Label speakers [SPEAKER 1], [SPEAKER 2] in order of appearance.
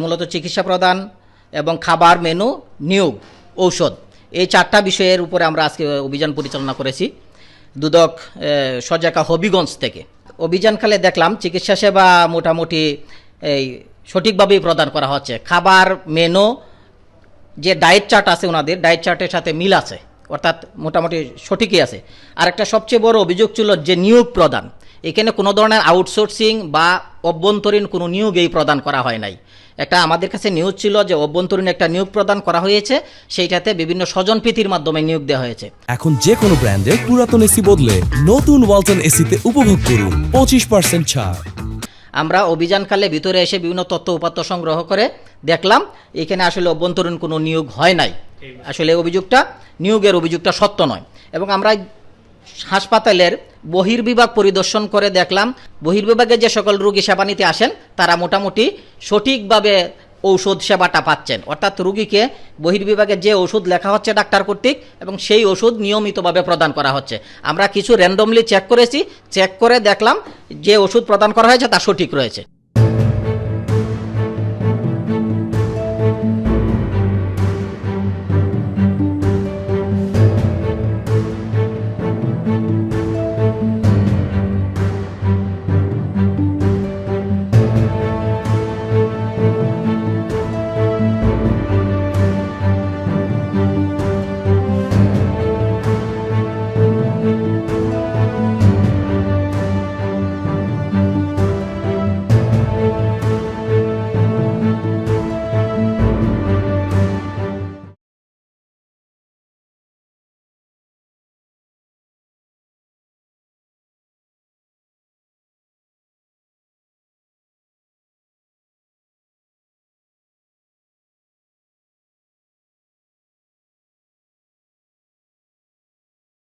[SPEAKER 1] মূলত চিকিৎসা প্রদান এবং খাবার মেনু, নিয়োগ, ঔষধ, এই 4টা বিষয়ের উপরে আমরা আজকে অভিযান পরিচালনা করেছি দুদক সজাকা হবিগঞ্জ থেকে। অভিযানকালে দেখলাম চিকিৎসা সেবা মোটামুটি এই সঠিকভাবেই প্রদান করা হচ্ছে। খাবার মেনু, যে ডায়েট চার্ট আছে ওনাদের, ডায়েট চার্টের সাথে মিল আছে, অর্থাৎ মোটামুটি সঠিকই আছে। আরেকটা সবচেয়ে বড় অভিযোগ ছিল যে নিয়োগ প্রদান, এখানে কোনো ধরনের আউটসোর্সিং বা অভ্যন্তরীণ কোনো নিয়োগই প্রদান করা হয় নাই। একটা আমাদের কাছে নিউজ ছিল যে অভ্যন্তরীণ একটা নিয়োগ প্রদান করা হয়েছে, সেইটাতে বিভিন্ন স্বজনপ্রীতির মাধ্যমে নিয়োগ দেওয়া হয়েছে।
[SPEAKER 2] এখন যে কোনো ব্র্যান্ডের পুরাতন এসি বদলে নতুন ওয়ালটন এসিতে উপভোগ করুন 25% ছাড়।
[SPEAKER 1] আমরা অভিযানকালে ভিতরে এসে বিভিন্ন তথ্য উপাত্ত সংগ্রহ করে দেখলাম এখানে আসলে অভ্যন্তরীণ কোনো নিয়োগ হয় নাই। আসলে নিয়োগের অভিযোগটা সত্য নয়। এবং আমরা হাসপাতালের বহির্বিভাগ পরিদর্শন করে দেখলাম বহির্বিভাগে যে সকল রোগী সেবা নিতে আসেন তারা মোটামুটি সঠিকভাবে ঔষধ সেবাটা পাচ্ছেন, অর্থাৎ রোগীকে বহির্বিভাগে যে ওষুধ লেখা হচ্ছে ডাক্তার কর্তৃক এবং সেই ওষুধ নিয়মিতভাবে প্রদান করা হচ্ছে। আমরা কিছু র্যান্ডমলি চেক করেছি, চেক করে দেখলাম যে ওষুধ প্রদান করা হয়েছে তা সঠিক রয়েছে।